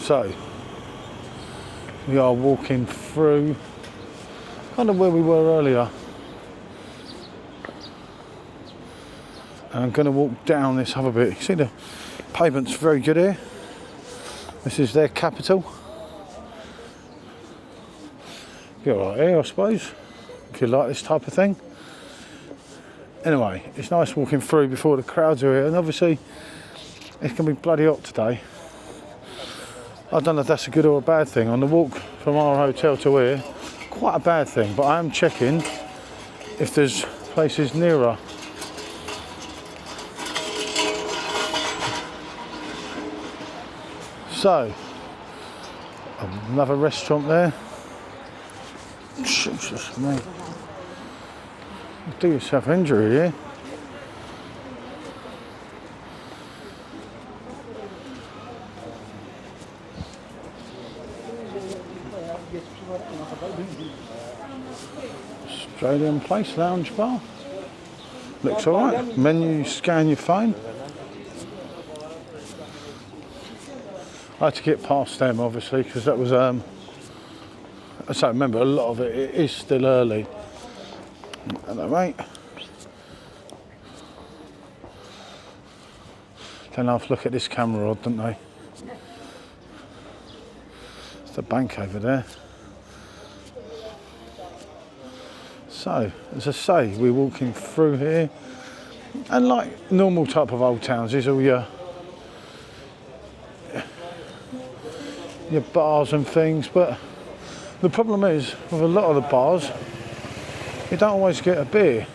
So we are walking through kind of where we were earlier. And I'm going to walk down this other bit. You see the pavement's very good here. This is their capital. Be alright here, I suppose, if you like this type of thing. Anyway, it's nice walking through before the crowds are here, and obviously it's going to be bloody hot today. I don't know if that's a good or a bad thing. On the walk from our hotel to here, quite a bad thing, but I am checking if there's places nearer. So, another restaurant there. Jesus, mate. Do yourself injury here. Australian Place Lounge Bar. Looks alright. Menu, scan your phone. I had to get past them obviously because that was so remember a lot of it is still early. Hello mate. Then I'll look at this camera rod, don't they? It's the bank over there. So, as I say, we're walking through here, and like normal type of old towns, these are your bars and things, but the problem is with a lot of the bars you don't always get a beer,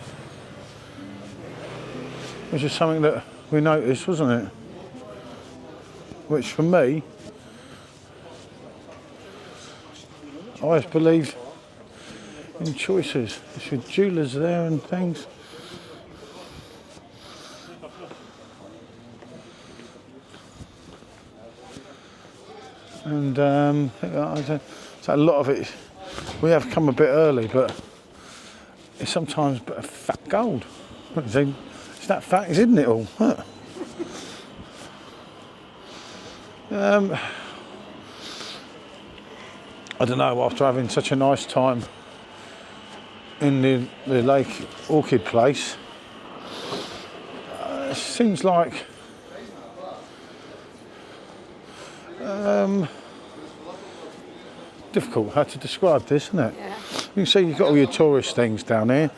which is something that we noticed, wasn't it? Which for me, I always believe in choices. There's your jewellers there and things. And so a lot of it, we have come a bit early, but it's sometimes a bit of fat gold. It's that fact, isn't it all? I don't know, after having such a nice time in the Lake Orchid place, it seems like difficult how to describe this, isn't it? Yeah. You can see you've got all your tourist things down here,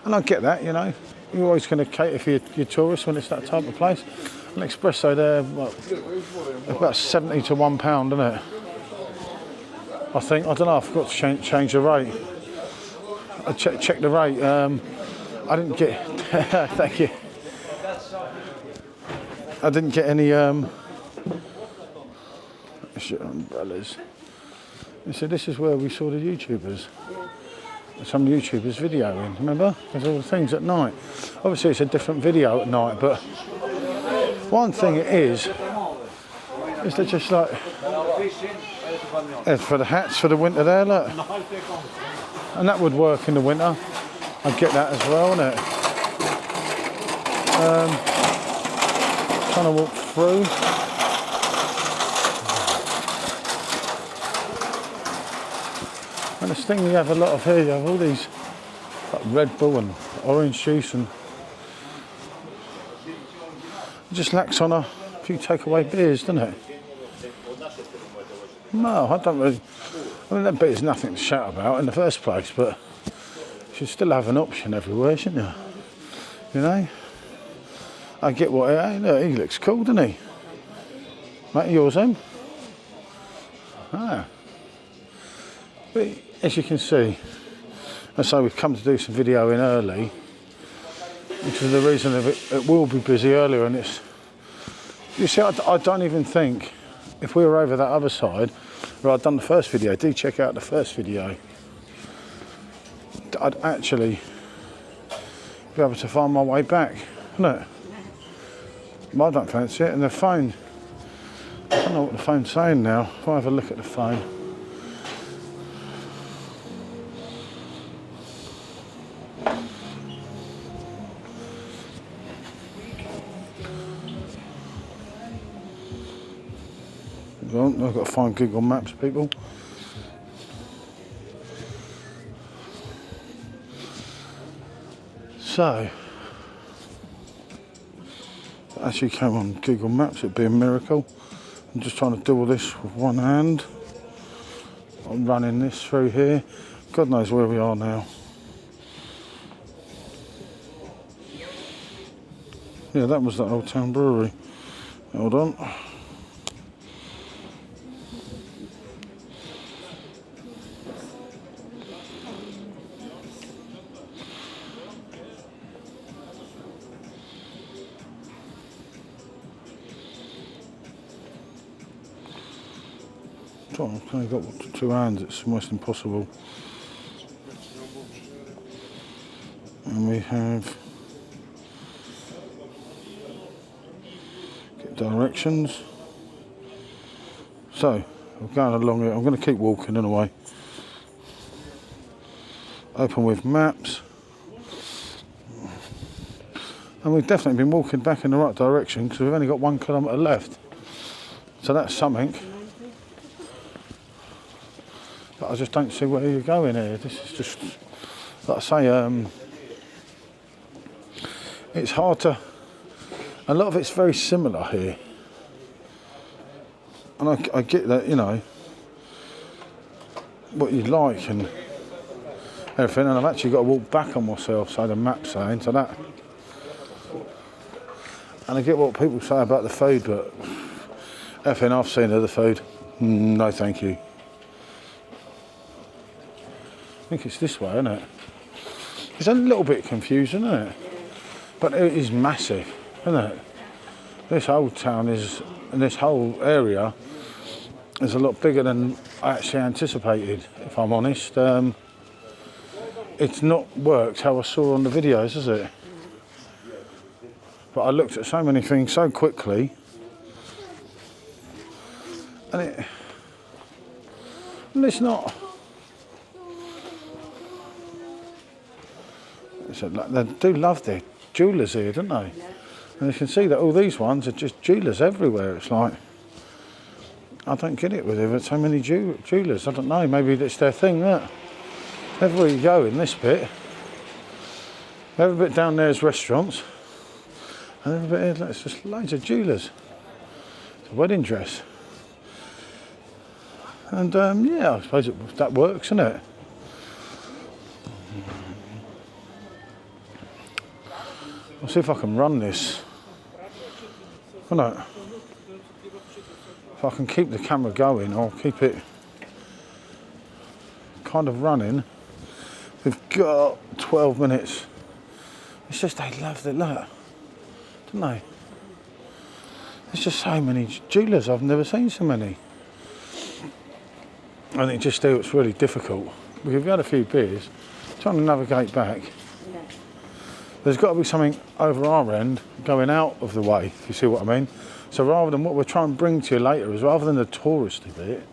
and I get that, you know. You're always going to cater for your tourists when it's that type of place. An espresso there, what, about 70 to £1, isn't it? I think, I don't know, I forgot to change the rate. I checked the rate. I didn't get, thank you. I didn't get any umbrellas. So this is where we saw the YouTubers. Some YouTubers videoing, remember? There's all the things at night. Obviously it's a different video at night, but one thing it is they're just like, for the hats for the winter there, look. And that would work in the winter. I get that as well, wouldn't it? Trying to walk through. And this thing we have a lot of here, you have all these like Red Bull and orange juice, and it just lacks on a few takeaway beers, doesn't it? No, I don't really. I mean, that bit is nothing to shout about in the first place, but you should still have an option everywhere, shouldn't you? You know? I get what, hey, look, he looks cool, doesn't he? Mate, yours, him? Ah. But as you can see, so we've come to do some video in early, which is the reason of it will be busy earlier, and it's, you see, I don't even think, if we were over that other side, where I'd done the first video, do check out the first video, I'd actually be able to find my way back. Look, I don't fancy it, and the phone, I don't know what the phone's saying now. If I have a look at the phone. Well, I've got to find Google Maps, people. So, if it actually came on Google Maps, it'd be a miracle. I'm just trying to do all this with one hand. I'm running this through here. God knows where we are now. Yeah, that was the Old Town Brewery. Hold on. I've only got 2 hands, it's almost impossible. And we have directions. So, I'm going along it. I'm going to keep walking in a way. Open with maps. And we've definitely been walking back in the right direction because we've only got 1 kilometre left. So that's something. But I just don't see where you're going here. This is just, like I say, it's hard to, a lot of it's very similar here. And I get that, you know, what you like and everything, and I've actually got to walk back on myself, so the map's saying, so that. And I get what people say about the food, but everything I've seen of the food, no thank you. I think it's this way, isn't it? It's a little bit confusing, isn't it? But it is massive, isn't it? This old town is, and this whole area is a lot bigger than I actually anticipated, if I'm honest. It's not worked how I saw on the videos, has it? But I looked at so many things so quickly, and it's not. They do love their jewellers here, don't they? And you can see that all these ones are just jewellers everywhere. It's like, I don't get it with it, but so many jewellers. I don't know, maybe it's their thing, that. Everywhere you go in this bit, every bit down there is restaurants, and every bit here, it's just loads of jewellers. It's a wedding dress. And yeah, I suppose that works, isn't it? I'll see if I can run this. Can I? If I can keep the camera going, I'll keep it kind of running. We've got 12 minutes. It's just they love the look, don't they? There's just so many jewellers. I've never seen so many. And it just still, it's really difficult. We've had a few beers, trying to navigate back. There's got to be something over our end going out of the way, if you see what I mean. So rather than what we're trying to bring to you later is, rather than the touristy bit,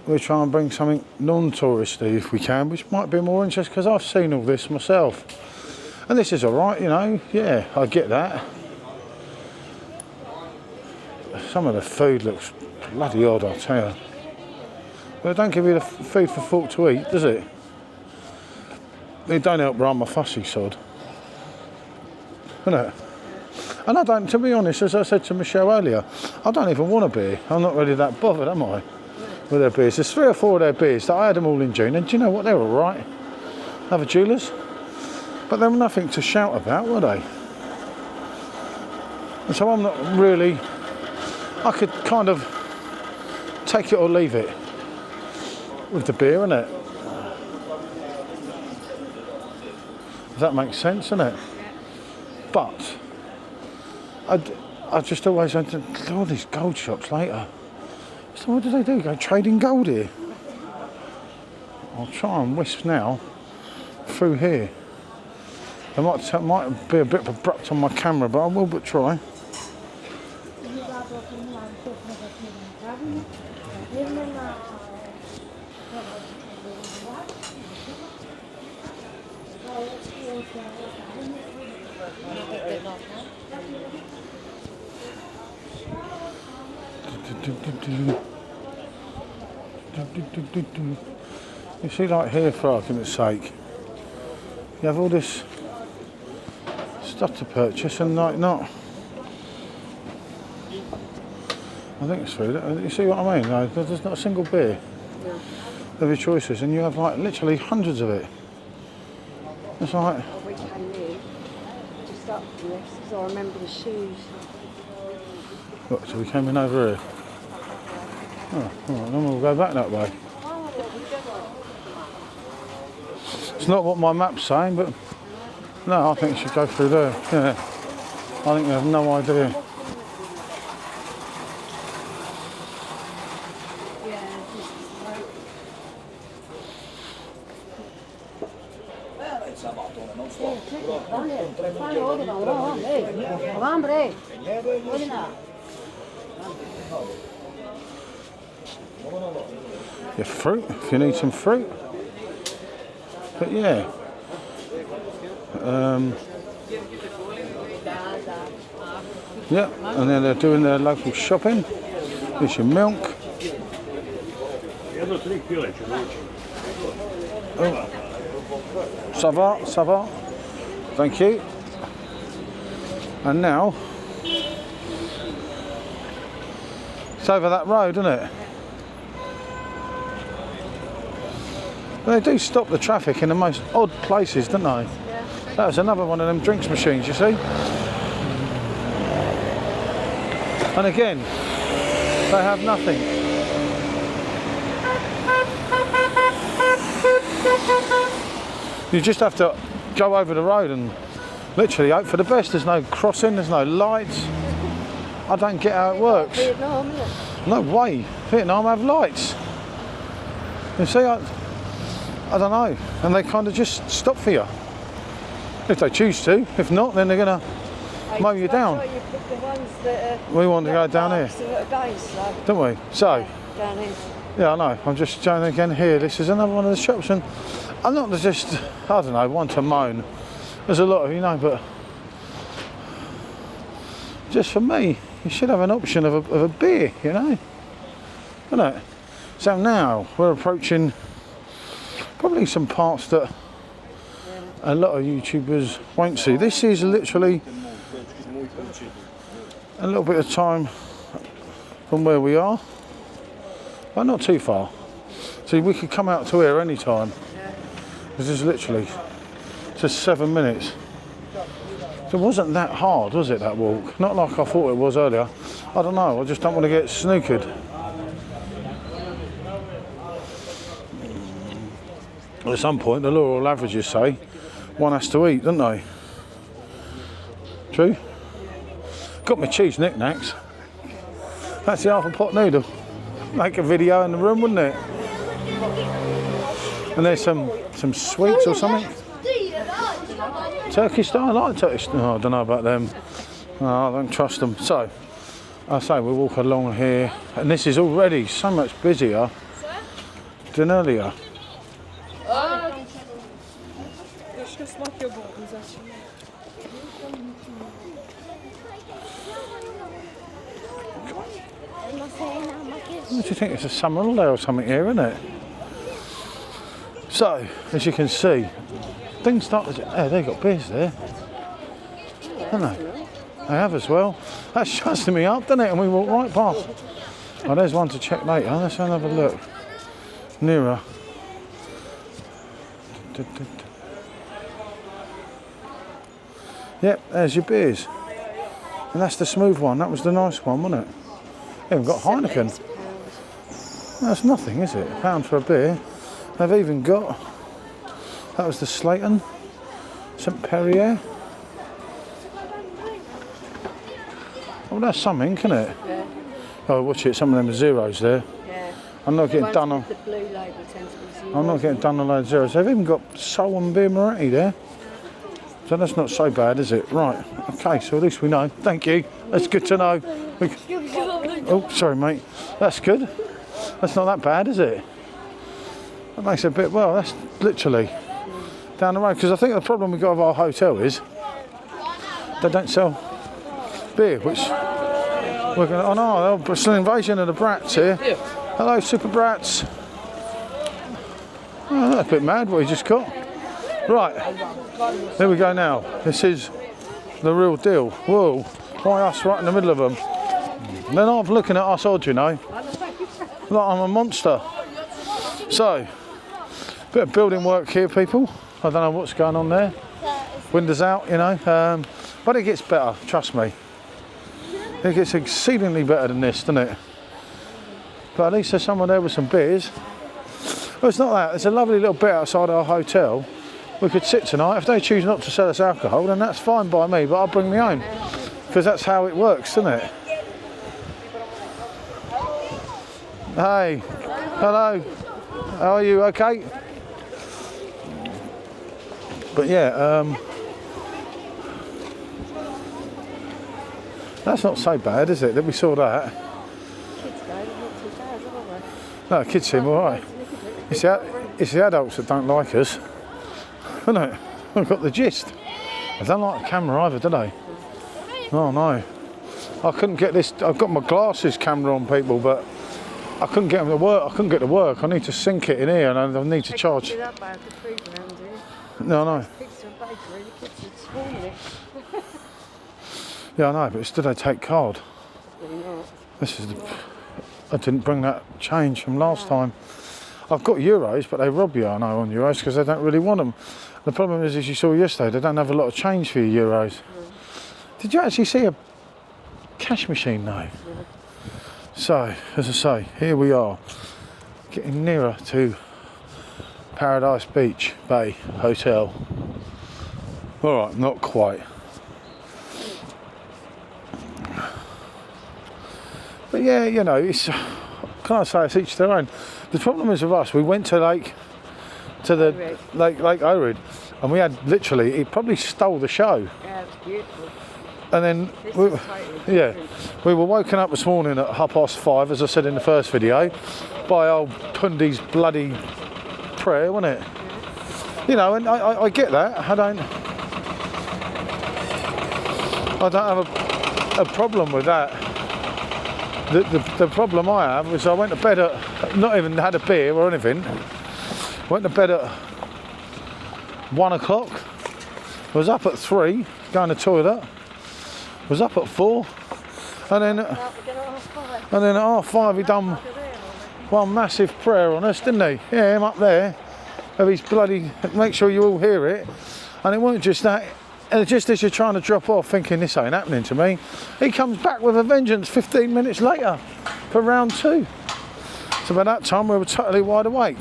we're trying to bring something non-touristy if we can, which might be more interesting because I've seen all this myself. And this is all right, you know, yeah, I get that. Some of the food looks bloody odd, I'll tell you. But it don't give you the food for thought to eat, does it? It don't help run my fussy sod. Isn't it? And I don't, to be honest, as I said to Michelle earlier, I don't even want a beer. I'm not really that bothered, am I, with their beers. There's 3 or 4 of their beers that I had them all in June, and do you know what? They're all right. Other jewellers. But they were nothing to shout about, were they? And so I'm not really, I could kind of take it or leave it with the beer, innit? Does that make sense, innit? But I just always went to all these gold shops later. So what do they do? Go trading gold here? I'll try and wisp now through here. It might be a bit abrupt on my camera, but I will but try. You see, like here, for argument's sake, you have all this stuff to purchase and like not. I think it's true. You see what I mean? No, there's not a single beer of your choices, and you have like literally hundreds of it. It's like. We came in just up from this because I remember the shoes. Look, so we came in over here. Oh, all right, then we'll go back that way. It's not what my map's saying, but no, I think you should go through there. Yeah, I think they have no idea. Your fruit, if you need some fruit. But yeah. Yeah, and then they're doing their local shopping. Here's your milk. Oh. Ça va, ça va. Thank you. And now, it's over that road, isn't it? They do stop the traffic in the most odd places, don't they? Yeah. That was another one of them drinks machines, you see? And again, they have nothing. You just have to go over the road and literally hope for the best. There's no crossing, there's no lights. I don't get how it works. Vietnam, isn't it? No way. Vietnam have lights. You see, I don't know. And they kind of just stop for you. If they choose to. If not, then they're going to mow you down. You pick the ones that we want to go down here. Don't we? So, down here. Yeah, I know. I'm just showing again here. This is another one of the shops, and I'm not just, I don't know, one to moan. There's a lot of, you know, but just for me, you should have an option of a beer, you know, isn't it? So now we're approaching probably some parts that a lot of YouTubers won't see. This is literally a little bit of time from where we are, but not too far. See, we could come out to here any time. This is literally just 7 minutes. So it wasn't that hard, was it, that walk? Not like I thought it was earlier. I don't know, I just don't want to get snookered. At some point, the law will averages say, one has to eat, don't they? True? Got my cheese knickknacks. That's the half a pot noodle. Make a video in the room, wouldn't it? And there's some sweets or something. Turkish style, I like Turkish. Oh, I don't know about them. Oh, I don't trust them. So, I say we walk along here, and this is already so much busier than earlier. What do you think? It's a summer holiday or something here, isn't it? So, as you can see, things start to... Oh, they've got beers there. Haven't they? They have as well. That's shutting me up, doesn't it? And we walk right past. Oh, there's one to check later. Let's have a look. Nearer. Yep, there's your beers. And that's the smooth one. That was the nice one, wasn't it? They haven't got Heineken. That's nothing, is it? £1 for a beer. They've even got... That was the Slayton. St Perrier. Oh, that's something, isn't it? Yeah. Oh, watch it. Some of them are zeros there. Yeah. I'm not getting done on... The blue label tends to be zeros. I'm not getting done on loads of zeros. They've even got Sol and Beer Moretti there. So that's not so bad, is it? Right. Okay, so at least we know. Thank you. That's good to know. Oh, sorry, mate. That's good. That's not that bad, is it? That makes it a bit... Well, that's literally down the road. Because I think the problem we've got with our hotel is they don't sell beer, which We're going. Oh no, it's an invasion of the brats here. Hello, super brats. Oh, that's a bit mad what he just got. Right, there we go now. This is the real deal. Whoa, why us right in the middle of them? They're not looking at us odd, you know. Like I'm a monster. So, bit of building work here, people. I don't know what's going on there. Windows out, you know. But it gets better, trust me. It gets exceedingly better than this, doesn't it? But at least there's someone there with some beers. Well, it's not that. There's a lovely little bit outside our hotel. We could sit tonight. If they choose not to sell us alcohol, then that's fine by me, but I'll bring me own. Because that's how it works, isn't it? Hey, hello. How are you? Okay? But yeah, that's not so bad, is it, that we saw that? No, kids seem alright. It's the adults that don't like us. Isn't it? I've got the gist. I don't like the camera either, do they? Oh no. I couldn't get this. I've got my glasses camera on, people, but I couldn't get them to work. I couldn't get it to work. I need to sync it in here and I need to charge. No, no. Yeah, I know, but still they take card. This is the, I didn't bring that change from last time. I've got euros, but they rob you, I know, on euros because they don't really want them. The problem is, as you saw yesterday, they don't have a lot of change for your euros. Did you actually see a cash machine though? So, as I say, here we are, getting nearer to Paradise Beach Bay Hotel. All right, not quite. But yeah, you know, it's, can I say, it's each their own. The problem is with us, we went to Lake Ohrid, and we had literally, it probably stole the show. Yeah, it's beautiful. And then, we were woken up this morning at 5:30, as I said in the first video, by old Pundi's bloody prayer, wasn't it? You know, and I get that. I don't have a problem with that. The problem I have is I went to bed at, not even had a beer or anything, went to bed at 1 o'clock, was up at 3, going to the toilet, was up at 4, and then at 5:30 he done one massive prayer on us, didn't he? Yeah, him up there, of his bloody, make sure you all hear it, and it wasn't just that. And just as you're trying to drop off thinking this ain't happening to me, he comes back with a vengeance 15 minutes later for round 2. So by that time we were totally wide awake.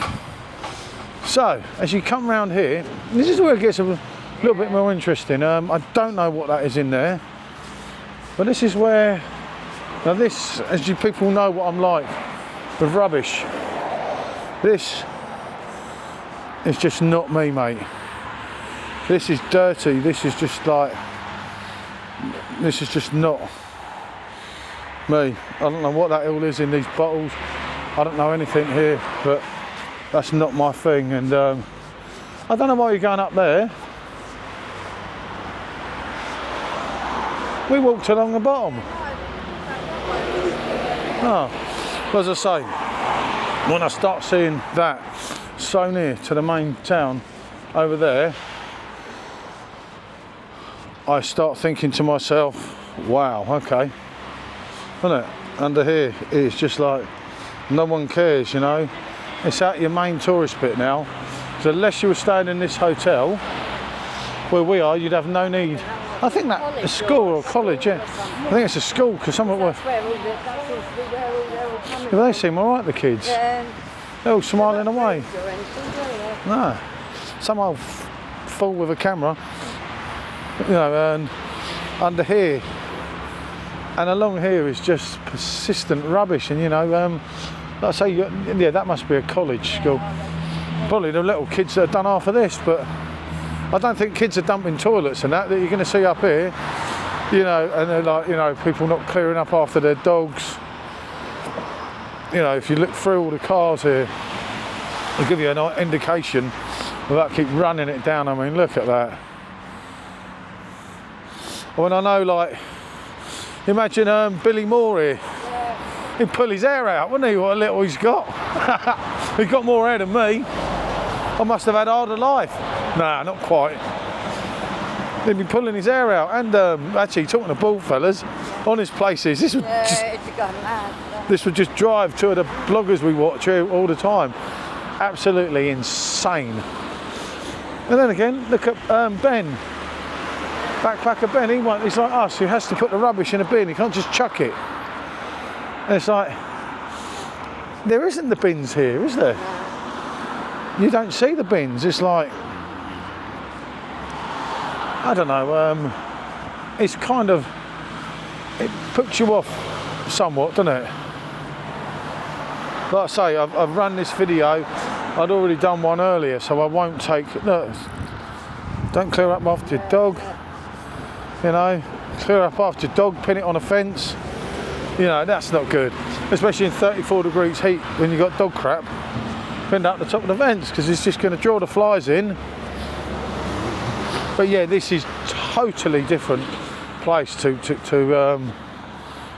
So as you come round here, this is where it gets a little bit more interesting. I don't know what that is in there, but this is where, now this, as you people know what I'm like with rubbish, this is just not me, mate. This is dirty, this is just like, this is just not me. I don't know what that all is in these bottles. I don't know anything here, but that's not my thing. And I don't know why you're going up there. We walked along the bottom. Oh, as I say, when I start seeing that so near to the main town over there, I start thinking to myself, wow, okay, isn't it? Under here, it's just like, no one cares, you know. It's out your main tourist bit now. So unless you were staying in this hotel, where we are, you'd have no need. I think that a school or college, yeah. I think it's a school, because some of them they seem all right, the kids. They're all smiling away. No, some old fool with a camera. You know, and under here and along here is just persistent rubbish. And you know, like I say, yeah, that must be a college school. Probably the little kids that have done half of this, but I don't think kids are dumping toilets and that you're going to see up here. You know, and they're like, you know, people not clearing up after their dogs. You know, if you look through all the cars here, it'll give you an indication without keep running it down. I mean, look at that. When I know, like, Imagine Billy Moore here. He'd pull his hair out, wouldn't he? What a little he's got. He's got more hair than me. I must have had harder life. Nah, not quite. He'd be pulling his hair out. And actually, talking to bald fellas, honest places, this would this would just drive two of the bloggers we watch here all the time. Absolutely insane. And then again, look at Ben. Backpacker Ben, he's like us, he has to put the rubbish in a bin, he can't just chuck it. And it's like, there isn't the bins here, is there? You don't see the bins, it's like, I don't know, it's kind of, it puts you off somewhat, doesn't it? Like I say, I've run this video, I'd already done one earlier, so I won't take, look, don't clear up after your dog, you know, clear up after your dog, pin it on a fence, you know, that's not good, especially in 34 degrees heat when you've got dog crap pinned up the top of the fence, because it's just going to draw the flies in. But yeah, this is totally different place to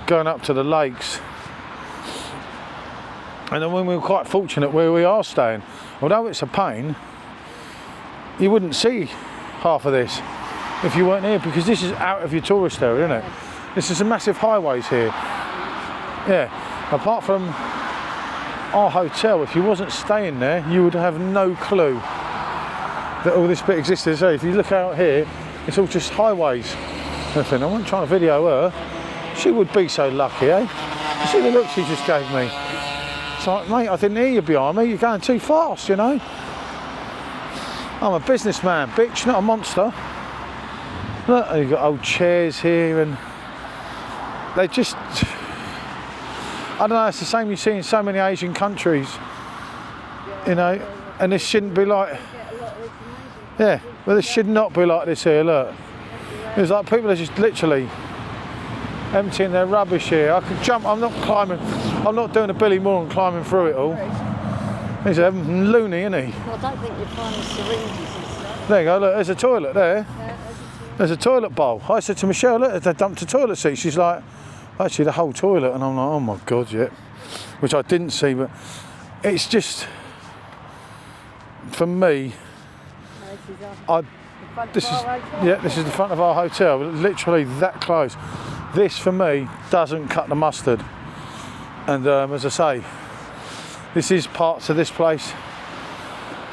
going up to the lakes. And then when we were quite fortunate where we are staying, although it's a pain, you wouldn't see half of this if you weren't here, because this is out of your tourist area, isn't it? This is a massive highways here. Yeah, apart from our hotel, if you wasn't staying there, you would have no clue that all this bit existed. So if you look out here, it's all just highways. Nothing. I wasn't trying to video her. She would be so lucky, eh? You see the look she just gave me? It's like, mate, I didn't hear you behind me. You're going too fast, you know. I'm a businessman, bitch, not a monster. Look, you've got old chairs here, and they just, I don't know, it's the same you see in so many Asian countries, you know, and this shouldn't be like, yeah, well, this should not be like this here, look. It's like people are just literally emptying their rubbish here. I could jump, I'm not climbing, I'm not doing a Billy Moore and climbing through it all. He's a loony, isn't he? Well, I don't think you'll find the syringes and stuff. There you go, look, there's a toilet there. Yeah, There's a toilet bowl. I said to Michelle, look, they dumped a toilet seat. She's like, actually the whole toilet. And I'm like, oh my God, yeah. Which I didn't see, but it's just, for me, this is the front of our hotel, literally that close. This, for me, doesn't cut the mustard. And as I say, this is parts of this place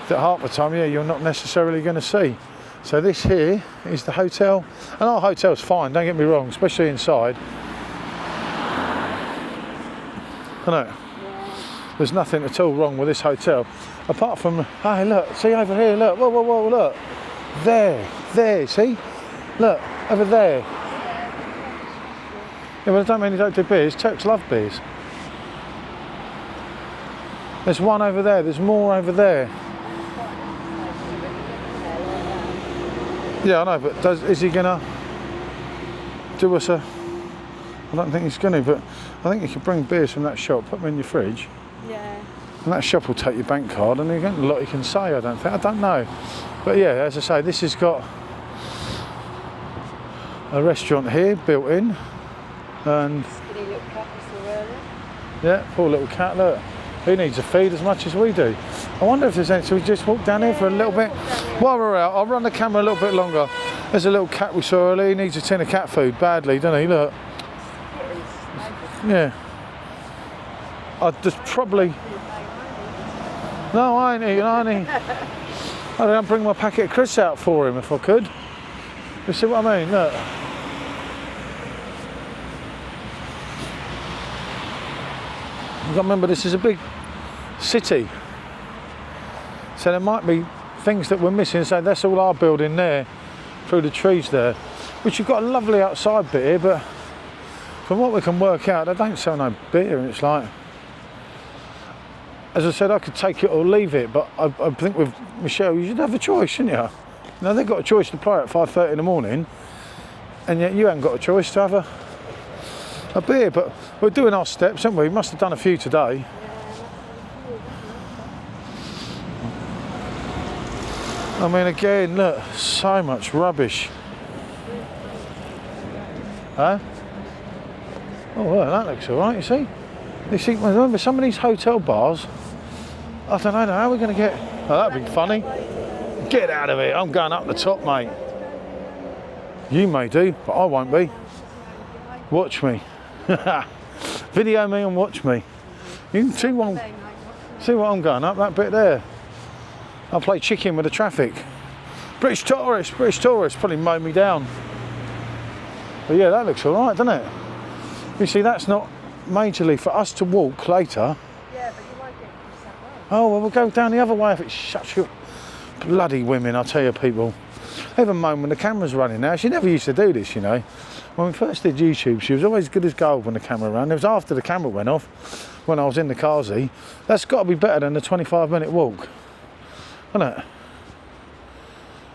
that half the time, yeah, you're not necessarily going to see. So this here is the hotel, and our hotel's fine, don't get me wrong, especially inside. I know. There's nothing at all wrong with this hotel, apart from, hey look, see over here, look, whoa, whoa, whoa, look. There, see? Look, over there. Yeah, well, I don't mean you don't do beers, Turks love beers. There's one over there, there's more over there. Yeah, I know, but is he gonna do us a, I don't think he's gonna, but I think you could bring beers from that shop, put them in your fridge. Yeah. And that shop will take your bank card, and there's a lot you can say, I don't know. But yeah, as I say, this has got a restaurant here built in, and Skinny little cat was still earlier. yeah, poor little cat, look. He needs a feed as much as we do. I wonder if there's any, so we just walk down here for a little bit. While we're out, I'll run the camera a little bit longer. There's a little cat we saw earlier, he needs a tin of cat food badly, doesn't he? Look. Yeah. I'd just probably, no, I ain't eating, I'd bring my packet of crisps out for him if I could. You see what I mean? Look. You've got to remember, this is a big city. So there might be things that we're missing. So that's all our building there, through the trees there. Which you've got a lovely outside bit here, but from what we can work out, they don't sell no beer, and it's like, as I said, I could take it or leave it, but I think with Michelle, you should have a choice, shouldn't you? Now they've got a choice to play at 5:30 in the morning, and yet you haven't got a choice to have a beer. But we're doing our steps, haven't we? We must have done a few today. I mean, again, look, so much rubbish. Huh? Oh, well, that looks all right, you see? You see, remember some of these hotel bars, I don't know how we're going to get... Oh, that'd be funny. Get out of here, I'm going up the top, mate. You may do, but I won't be. Watch me. Video me and watch me. You can see what I'm going up, that bit there. I'll play chicken with the traffic. British tourists, probably mow me down. But yeah, that looks all right, doesn't it? You see, that's not majorly for us to walk later. Yeah, but you won't get across that way. Oh, well, we'll go down the other way if it's such a... Bloody women, I tell you, people. Even mum, when the camera's running now, she never used to do this, you know. When we first did YouTube, she was always good as gold when the camera ran. It was after the camera went off, when I was in the carsy. That's got to be better than the 25-minute walk, isn't it?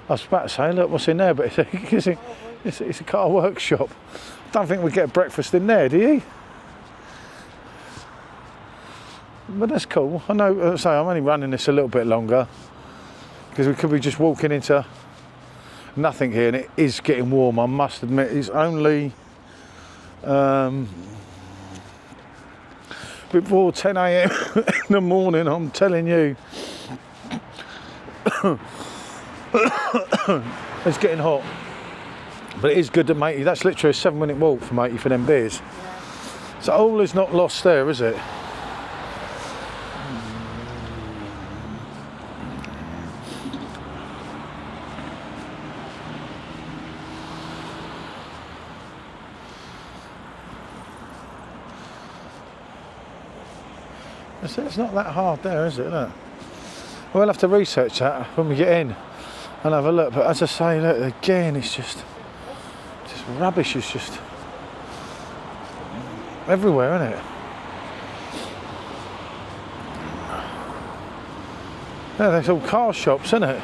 I was about to say, look what's in there, but it's a car workshop. I don't think we get breakfast in there, do you? But that's cool. I know, as I say, I'm only running this a little bit longer because we could be just walking into nothing here, and it is getting warm, I must admit. It's only before 10 AM in the morning, I'm telling you. It's getting hot, but it is good to Matey. That's literally a 7-minute walk for Matey for them beers. Yeah. So all is not lost there, is it? It's not that hard there, is it? Look. We'll have to research that when we get in and have a look. But as I say, look, again, it's just rubbish. It's just everywhere, isn't it? Yeah, there's all car shops, isn't it?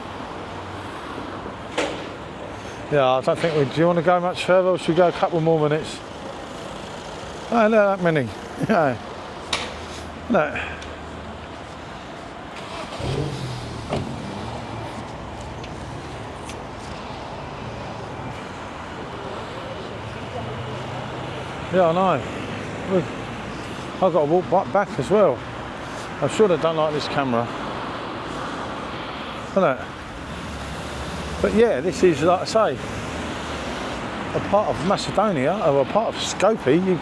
Yeah, I don't think we... Do you want to go much further, or should we go a couple more minutes? Oh, not that many. Yeah. No. Yeah, I know. I've got to walk back as well. I'm sure they don't like this camera. Isn't it? But yeah, this is, like I say, a part of Macedonia, or a part of SKOPJE.